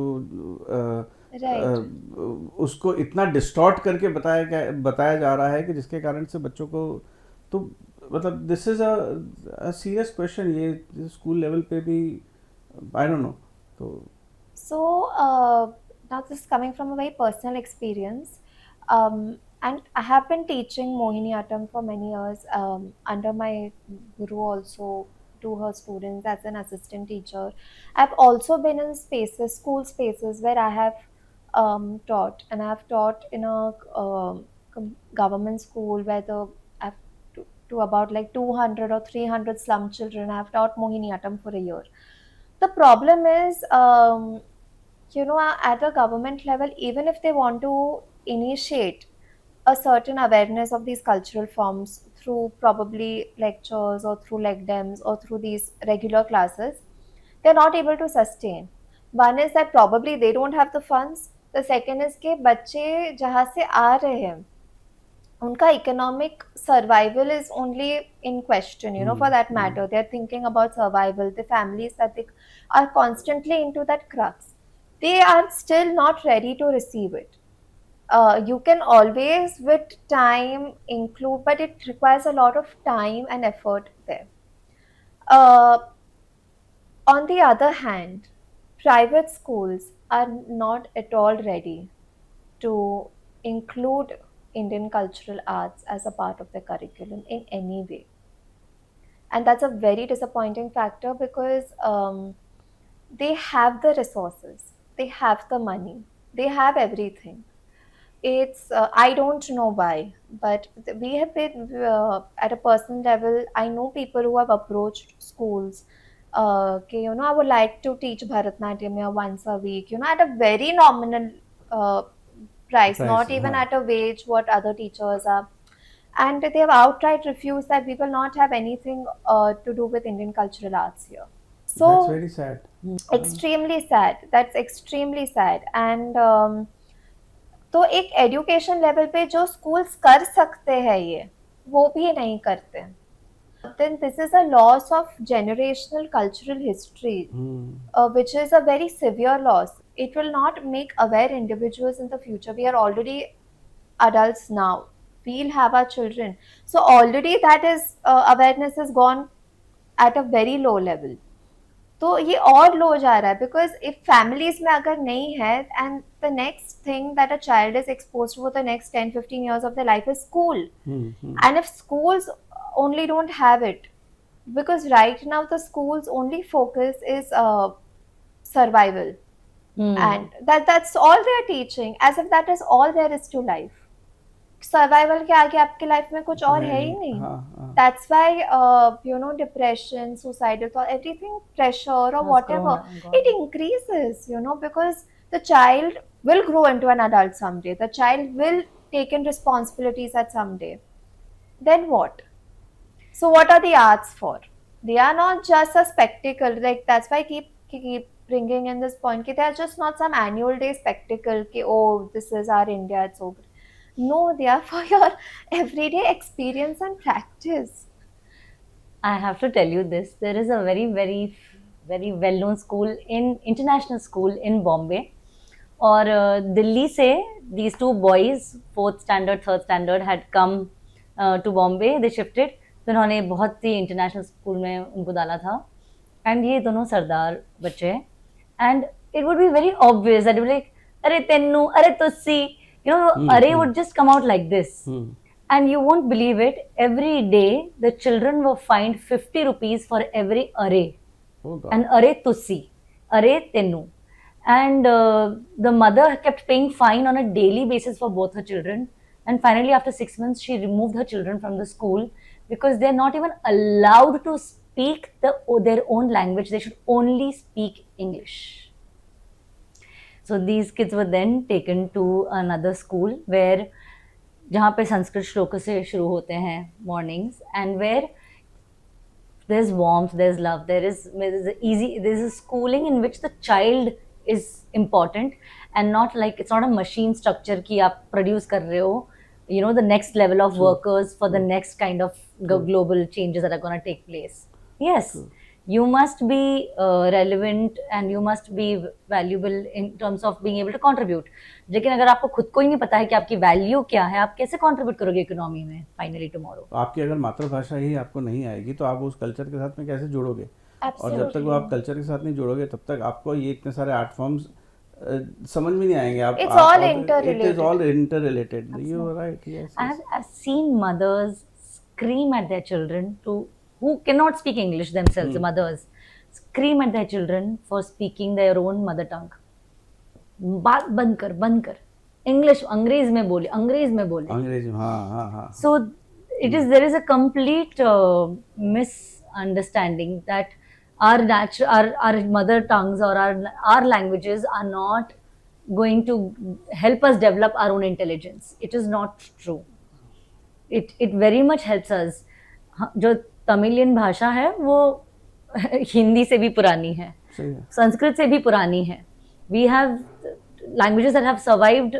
उसको इतना डिस्टॉर्ट करके बताया जा रहा है कि जिसके कारण से बच्चों को, तो मतलब this is a serious question, ये स्कूल लेवल पे भी आई डोंट नो। तो So now this is coming from a very personal experience, and I have been teaching Mohiniyattam for many years under my guru also to her students as an assistant teacher. I've also been in spaces, school spaces where I have taught, and I have taught in a government school where I've to about like 200 or 300 slum children. I have taught Mohiniyattam for a year. The problem is, at the government level, even if they want to initiate a certain awareness of these cultural forms through probably lectures or through lecdems or through these regular classes, they're not able to sustain. One is that probably they don't have the funds. The second is कि बच्चे जहाँ से आ रहे हैं unka economic survival is only in question, for that matter. They're thinking about survival. The families that they are constantly into that crux, they are still not ready to receive it. You can always with time include, but it requires a lot of time and effort there. uh, on the other hand, private schools are not at all ready to include Indian cultural arts as a part of the curriculum in any way. And that's a very disappointing factor because they have the resources, they have the money, they have everything. It's, I don't know why, but we have been at a personal level. I know people who have approached schools. Okay, I would like to teach Bharatnatyam once a week, at a very nominal uh, price, not even हाँ, at a wage what other teachers are. And they have outright refused that we will not have anything to do with Indian cultural arts here. That's So very sad. extremely sad. That's extremely sad. And तो एक education level पे जो schools कर सकते हैं ये, वो भी नहीं करते. Then this is a loss of generational cultural history, which is a very severe loss. It will not make aware individuals in the future. We are already adults now. We'll have our children. So already that is awareness has gone at a very low level. तो ये और लो जा रहा है because if families में अगर नहीं है and the next thing that a child is exposed to the next 10-15 years of their life is school. And if schools only don't have it, because right now the schools only focus is survival, and that's all they're teaching, as if that is all there is to life. Survival के आगे आपके life में कुछ और है ही नहीं. That's why depression, suicidal thought, everything, pressure or whatever, it increases, because the child will grow into an adult someday. The child will take in responsibilities at some day. Then what? So what are the arts for? They are not just a spectacle. Like that's why I keep bringing in this point. They are just not some annual day spectacle. Oh, this is our India. It's so good. No, they are for your everyday experience and practice. I have to tell you this. There is a very well-known school international school in Bombay. और दिल्ली से these two boys, 4th standard, 3rd standard, had come to Bombay. They shifted. तो उन्होंने बहुत ही international school में उनको डाला था. And ये दोनों सरदार बच्चे हैं. And it would be very obvious that it would be like, अरे तेन्नू, अरे तुस्सी, you know, अरे would just come out like this. And you won't believe it, every day the children were fined 50 rupees for every array. Oh God. And array tussi, array tennu. And the mother kept paying fine on a daily basis for both her children. And finally, after 6 months, she removed her children from the school because they're not even allowed to speak their own language. They should only speak English. So these kids were then taken to another school where जहाँ पे संस्कृत श्लोक से शुरू होते हैं mornings, and where there's warmth, there's love, there's a schooling in which the child is important and not like, it's not a machine structure कि आप produce कर रहे हो, you know, the next level of workers for the next kind of global changes that are going to take place. Yes, you must be relevant and you must be valuable in terms of being able to contribute. लेकिन अगर आपको खुद को ही नहीं पता है कि आपकी वैल्यू क्या है, आप कैसे कंट्रीब्यूट करोगे इकोनॉमी में फाइनली टुमारो? आपकी अगर मातृभाषा ही आपको नहीं आएगी तो आप उस कल्चर के साथ में कैसे जुड़ोगे? और जब तक वो आप कल्चर के साथ नहीं जुड़ोगे तब तक आपको ये इतने सारे आर्ट फॉर्म्स समझ में नहीं आएंगे. आप It's all interrelated. It is all interrelated. You are right. Yes. I've seen mothers scream at their children who cannot speak English themselves. The mothers scream at their children for speaking their own mother tongue. बात बंद कर English अंग्रेज में बोले So there is a complete misunderstanding that our mother tongues or our languages are not going to help us develop our own intelligence. It is not true. It very much helps us. जो तमिलियन भाषा है वो हिंदी से भी पुरानी है, संस्कृत से भी पुरानी है. We have languages that have survived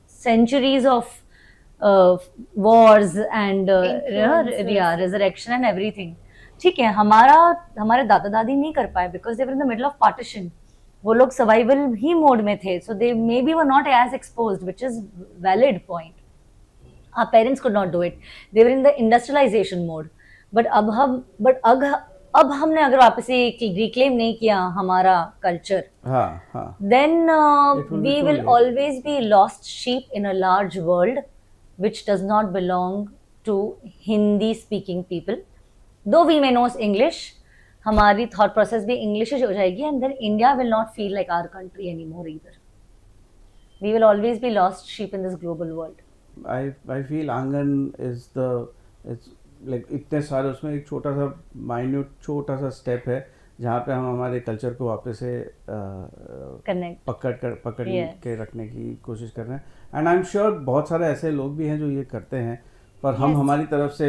centuries of wars and resurrection and everything. ठीक है, हमारे दादा दादी नहीं कर पाए because they were in the middle of partition. वो लोग survival ही mode में थे, so they maybe were not as exposed, which is valid point. Our parents could not do it. They were in the industrialization mode. But अब हमने अगर वापस से reclaim नहीं किया हमारा culture, then we will always be lost sheep in a large world which does not belong to Hindi speaking people. Though we may know English, हमारी thought process भी English हो जाएगी, and then India will not feel like our country anymore either. We will always be lost sheep in this global world. I feel Angan is it's like इतने सारे, उसमें एक छोटा सा स्टेप है जहाँ पे हम हमारे कल्चर को वापस से पकड़ के रखने की कोशिश कर रहे हैं. एंड आई एम श्योर बहुत सारे ऐसे लोग भी हैं जो ये करते हैं, पर हम हमारी तरफ से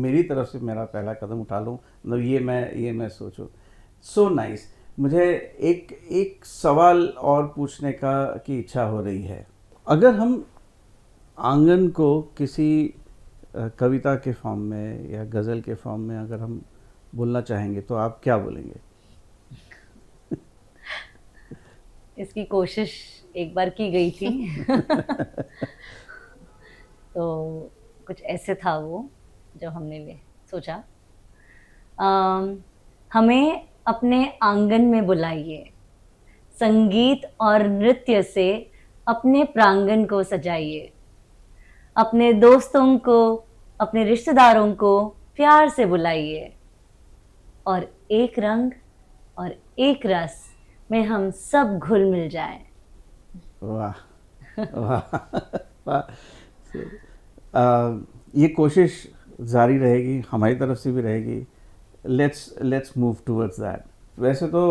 मेरी तरफ से मेरा पहला कदम उठा लूँ, मतलब ये मैं सोचूं. So nice. मुझे एक सवाल और पूछने की इच्छा हो रही है. अगर हम आंगन को किसी कविता के फॉर्म में या गज़ल के फॉर्म में अगर हम बोलना चाहेंगे तो आप क्या बोलेंगे? इसकी कोशिश एक बार की गई थी. तो कुछ ऐसे था वो जो हमने सोचा. हमें अपने आंगन में बुलाइए, संगीत और नृत्य से अपने प्रांगण को सजाइए, अपने दोस्तों को, अपने रिश्तेदारों को प्यार से बुलाइए, और एक रंग और एक रस में हम सब घुल मिल जाएं. वाह वाह वाह. ये कोशिश जारी रहेगी, हमारी तरफ से भी रहेगी. Let's move towards that. वैसे तो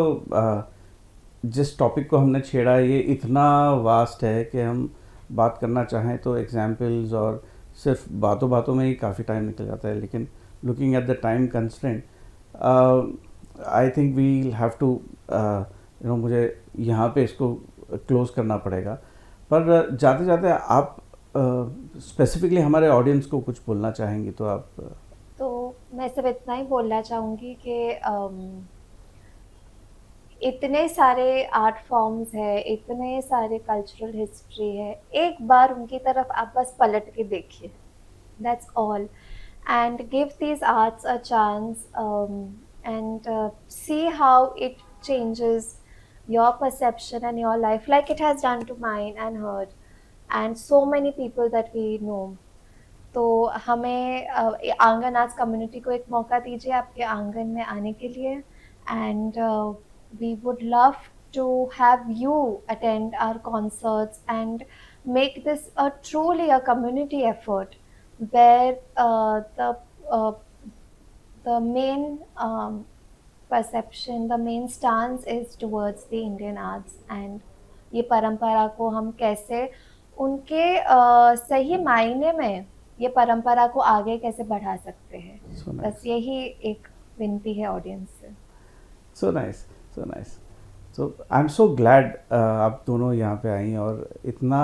जिस टॉपिक को हमने छेड़ा ये इतना वास्ट है कि हम बात करना चाहें तो एग्जाम्पल्स और सिर्फ बातों में ही काफ़ी टाइम निकल जाता है. लेकिन looking at the time constraint, I think we have to मुझे यहाँ पे इसको क्लोज करना पड़ेगा. पर जाते जाते आप स्पेसिफिकली हमारे ऑडियंस को कुछ बोलना चाहेंगी तो आप? तो मैं सिर्फ इतना ही बोलना चाहूँगी कि इतने सारे आर्ट फॉर्म्स है, इतने सारे कल्चरल हिस्ट्री है, एक बार उनकी तरफ आप बस पलट के देखिए, that's all, and give these arts a chance, and see how it changes your perception and your life like it has done to mine and hers and so many people that we know. तो हमें आंगन arts community को एक मौका दीजिए आपके आंगन में आने के लिए, and we would love to have you attend our concerts and make this a truly a community effort where the main perception, the main stance is towards the Indian arts, and ये परंपरा को हम कैसे उनके सही मायने में ये परंपरा को आगे कैसे बढ़ा सकते हैं. So nice. बस यही एक विनती है ऑडियंस से. So nice, so nice. So I am so glad आप दोनों यहाँ पे आई और इतना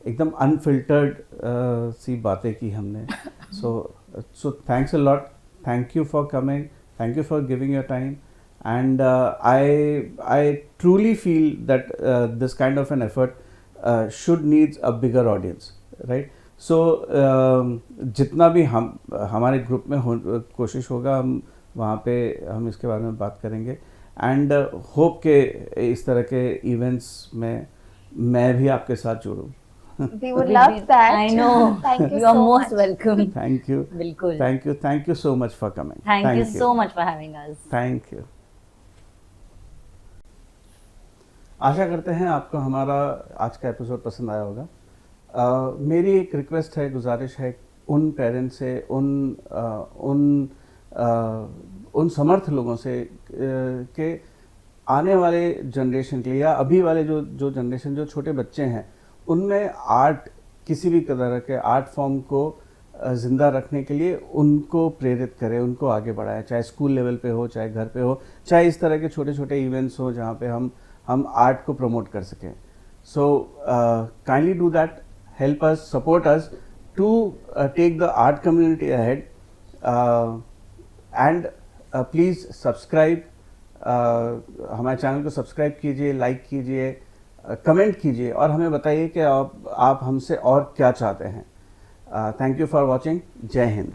एकदम अनफिल्टर्ड सी बातें की हमने. So thanks a lot. Thank you for coming. Thank you for giving your time. And I truly feel that this kind of an effort should needs a bigger audience, right? So जितना भी हमारे group में कोशिश होगा, हम वहाँ पे हम इसके बारे में बात करेंगे, एंड होप के इस तरह के इवेंट्स में मैं भी आपके साथ जुड़ूँ. We would love that. I know. Thank you You are so most much. welcome. Thank you. बिल्कुल. Thank you so much for coming. Thank you so much for having us. Thank you. आशा करते हैं आपको हमारा आज का episode पसंद आया होगा. मेरी एक रिक्वेस्ट है, गुजारिश है उन पेरेंट्स से, उन समर्थ लोगों से कि आने वाले जनरेशन के लिए या अभी वाले जो जनरेशन, जो छोटे बच्चे हैं, उनमें आर्ट, किसी भी तरह के आर्ट फॉर्म को ज़िंदा रखने के लिए उनको प्रेरित करें, उनको आगे बढ़ाएं, चाहे स्कूल लेवल पे हो, चाहे घर पे हो, चाहे इस तरह के छोटे छोटे इवेंट्स हो जहाँ पे हम आर्ट को प्रमोट कर सकें. So kindly do that. Help us, support us to take the art community ahead, and please subscribe. हमारे चैनल को सब्सक्राइब कीजिए, लाइक कीजिए, कमेंट कीजिए और हमें बताइए कि आप हमसे और क्या चाहते हैं. Thank you for watching. जय हिंद.